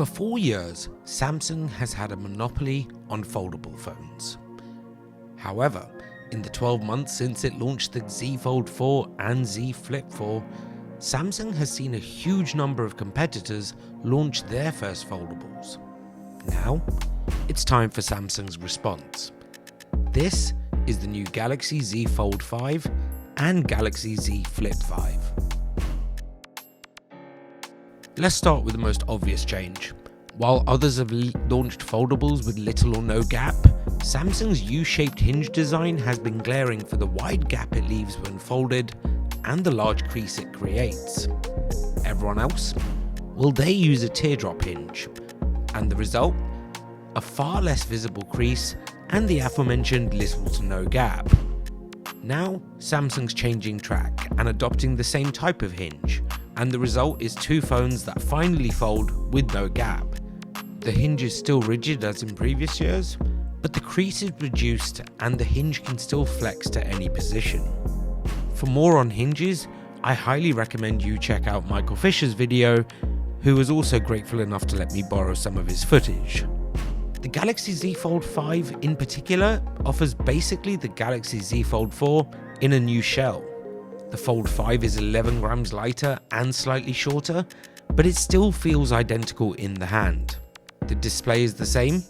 For 4 years, Samsung has had a monopoly on foldable phones. However, in the 12 months since it launched the Z Fold 4 and Z Flip 4, Samsung has seen a huge number of competitors launch their first foldables. Now, it's time for Samsung's response. This is the new Galaxy Z Fold 5 and Galaxy Z Flip 5. Let's start with the most obvious change. While others have launched foldables with little or no gap, Samsung's U-shaped hinge design has been glaring for the wide gap it leaves when folded and the large crease it creates. Everyone else? Well, they use a teardrop hinge, and the result? A far less visible crease and the aforementioned little to no gap. Now, Samsung's changing track and adopting the same type of hinge, and the result is two phones that finally fold with no gap. The hinge is still rigid as in previous years, but the crease is reduced and the hinge can still flex to any position. For more on hinges, I highly recommend you check out Michael Fisher's video, who was also grateful enough to let me borrow some of his footage. The Galaxy Z Fold 5 in particular offers basically the Galaxy Z Fold 4 in a new shell. The Fold 5 is 11 grams lighter and slightly shorter, but it still feels identical in the hand. The display is the same,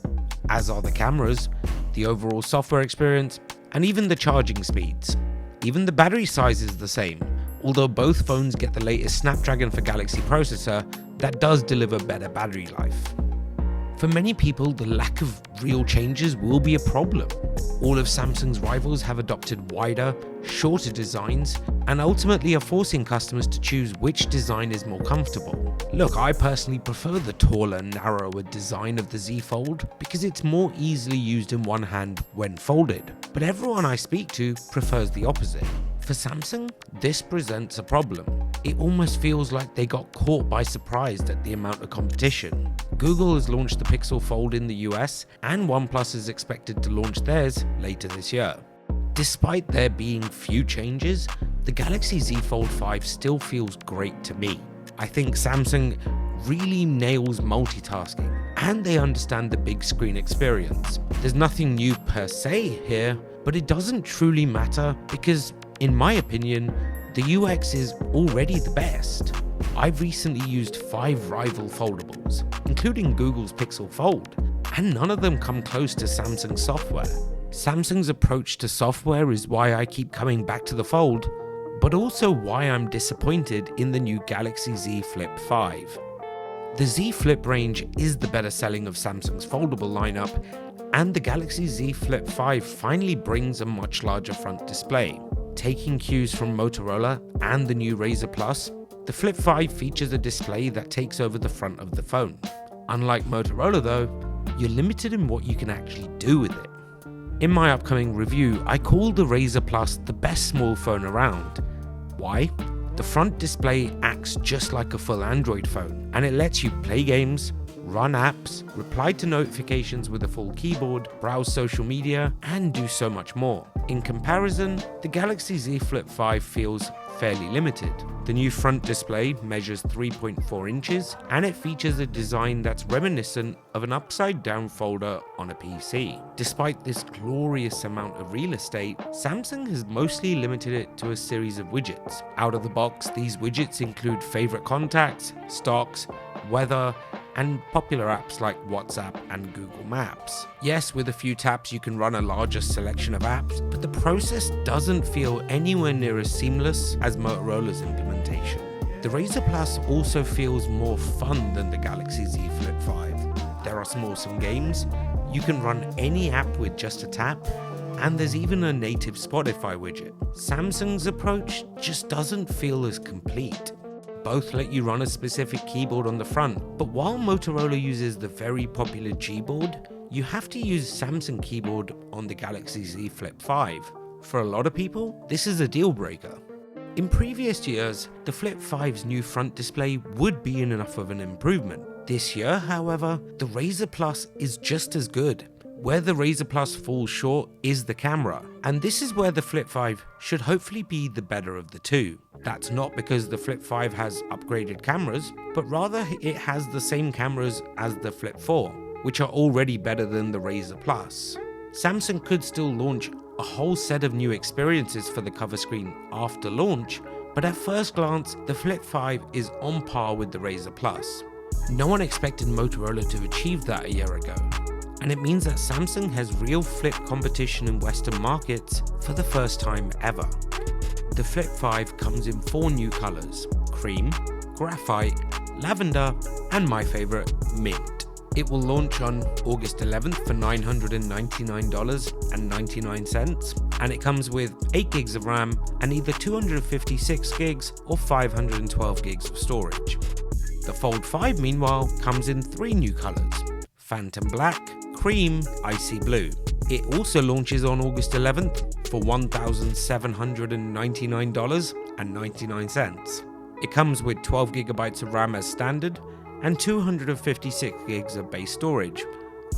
as are the cameras, the overall software experience, and even the charging speeds. Even the battery size is the same, although both phones get the latest Snapdragon for Galaxy processor that does deliver better battery life. For many people, the lack of real changes will be a problem. All of Samsung's rivals have adopted wider, shorter designs and ultimately are forcing customers to choose which design is more comfortable. Look, I personally prefer the taller, narrower design of the Z Fold because it's more easily used in one hand when folded, but everyone I speak to prefers the opposite. For Samsung, this presents a problem. It almost feels like they got caught by surprise at the amount of competition. Google has launched the Pixel Fold in the US, and OnePlus is expected to launch theirs later this year. Despite there being few changes, the Galaxy Z Fold 5 still feels great to me. I think Samsung really nails multitasking, and they understand the big screen experience. There's nothing new per se here, but it doesn't truly matter because, in my opinion, the UX is already the best. I've recently used 5 rival foldables, including Google's Pixel Fold, and none of them come close to Samsung's software. Samsung's approach to software is why I keep coming back to the Fold, but also why I'm disappointed in the new Galaxy Z Flip 5. The Z Flip range is the better selling of Samsung's foldable lineup, and the Galaxy Z Flip 5 finally brings a much larger front display. Taking cues from Motorola and the new Razr Plus, the Flip 5 features a display that takes over the front of the phone. Unlike Motorola though, you're limited in what you can actually do with it. In my upcoming review, I call the Razr Plus the best small phone around. Why? The front display acts just like a full Android phone, and it lets you play games, run apps, reply to notifications with a full keyboard, browse social media, and do so much more. In comparison, the Galaxy Z Flip 5 feels fairly limited. The new front display measures 3.4 inches, and it features a design that's reminiscent of an upside-down folder on a PC. Despite this glorious amount of real estate, Samsung has mostly limited it to a series of widgets. Out of the box, these widgets include favorite contacts, stocks, weather, and popular apps like WhatsApp and Google Maps. Yes, with a few taps you can run a larger selection of apps, but the process doesn't feel anywhere near as seamless as Motorola's implementation. The Razr Plus also feels more fun than the Galaxy Z Flip 5. There are some awesome games, you can run any app with just a tap, and there's even a native Spotify widget. Samsung's approach just doesn't feel as complete. Both let you run a specific keyboard on the front, but while Motorola uses the very popular Gboard, you have to use Samsung keyboard on the Galaxy Z Flip 5. For a lot of people, this is a deal breaker. In previous years, the Flip 5's new front display would be enough of an improvement. This year, however, the Razr Plus is just as good. Where the Razr Plus falls short is the camera, and this is where the Flip 5 should hopefully be the better of the two. That's not because the Flip 5 has upgraded cameras, but rather it has the same cameras as the Flip 4, which are already better than the Razr Plus. Samsung could still launch a whole set of new experiences for the cover screen after launch, but at first glance, the Flip 5 is on par with the Razr Plus. No one expected Motorola to achieve that a year ago, and it means that Samsung has real flip competition in Western markets for the first time ever. The Flip 5 comes in 4 new colors: cream, graphite, lavender, and my favorite, mint. It will launch on August 11th for $999.99, and it comes with 8 gigs of RAM and either 256 gigs or 512 gigs of storage. The Fold 5, meanwhile, comes in 3 new colors: phantom black, cream, icy blue. It also launches on August 11th for $1,799.99. It comes with 12 gigabytes of RAM as standard and 256 gigs of base storage,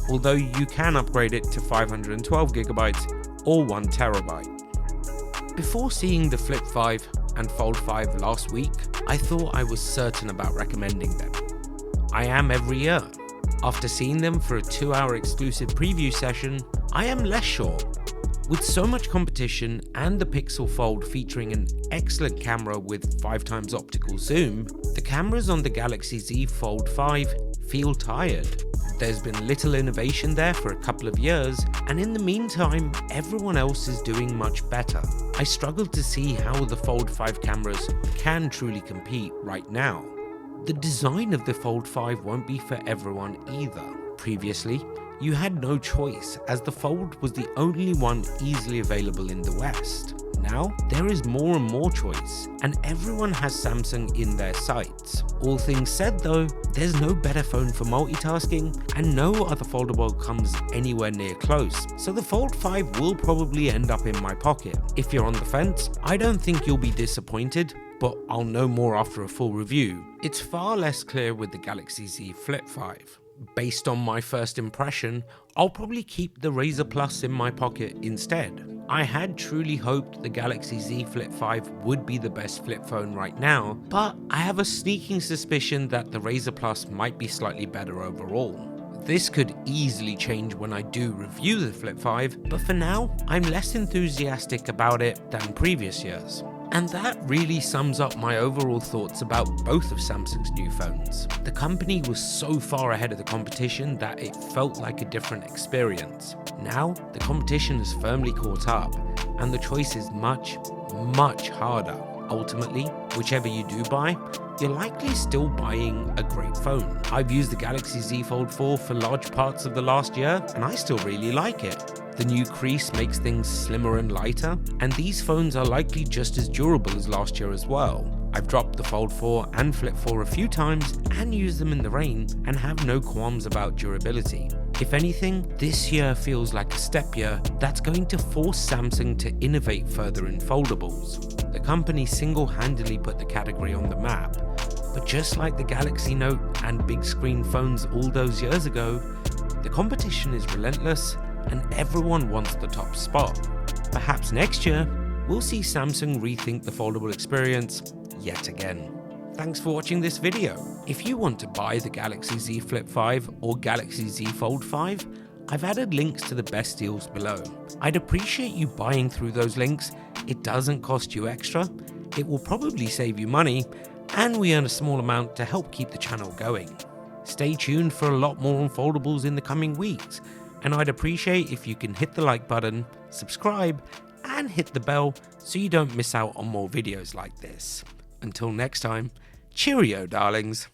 although you can upgrade it to 512 gigabytes or 1 terabyte. Before seeing the Flip 5 and Fold 5 last week, I thought I was certain about recommending them. I am every year. After seeing them for a 2-hour exclusive preview session, I am less sure. With so much competition and the Pixel Fold featuring an excellent camera with 5x optical zoom, the cameras on the Galaxy Z Fold 5 feel tired. There's been little innovation there for a couple of years, and in the meantime, everyone else is doing much better. I struggle to see how the Fold 5 cameras can truly compete right now. The design of the Fold 5 won't be for everyone either. Previously, you had no choice, as the Fold was the only one easily available in the West. Now, there is more and more choice, and everyone has Samsung in their sights. All things said though, there's no better phone for multitasking, and no other foldable comes anywhere near close, so the Fold 5 will probably end up in my pocket. If you're on the fence, I don't think you'll be disappointed, but I'll know more after a full review. It's far less clear with the Galaxy Z Flip 5. Based on my first impression, I'll probably keep the Razr Plus in my pocket instead. I had truly hoped the Galaxy Z Flip 5 would be the best flip phone right now, but I have a sneaking suspicion that the Razr Plus might be slightly better overall. This could easily change when I do review the Flip 5, but for now, I'm less enthusiastic about it than previous years. And that really sums up my overall thoughts about both of Samsung's new phones. The company was so far ahead of the competition that it felt like a different experience. Now, the competition has firmly caught up, and the choice is much, much harder. Ultimately, whichever you do buy, you're likely still buying a great phone. I've used the Galaxy Z Fold 4 for large parts of the last year, and I still really like it. The new crease makes things slimmer and lighter, and these phones are likely just as durable as last year as well. I've dropped the Fold 4 and Flip 4 a few times and used them in the rain and have no qualms about durability. If anything, this year feels like a step year that's going to force Samsung to innovate further in foldables. The company single-handedly put the category on the map, but just like the Galaxy Note and big screen phones all those years ago, the competition is relentless and everyone wants the top spot. Perhaps next year, we'll see Samsung rethink the foldable experience yet again. Thanks for watching this video. If you want to buy the Galaxy Z Flip 5 or Galaxy Z Fold 5, I've added links to the best deals below. I'd appreciate you buying through those links. It doesn't cost you extra, it will probably save you money, and we earn a small amount to help keep the channel going. Stay tuned for a lot more on foldables in the coming weeks, and I'd appreciate if you can hit the like button, subscribe, and hit the bell so you don't miss out on more videos like this. Until next time, cheerio darlings.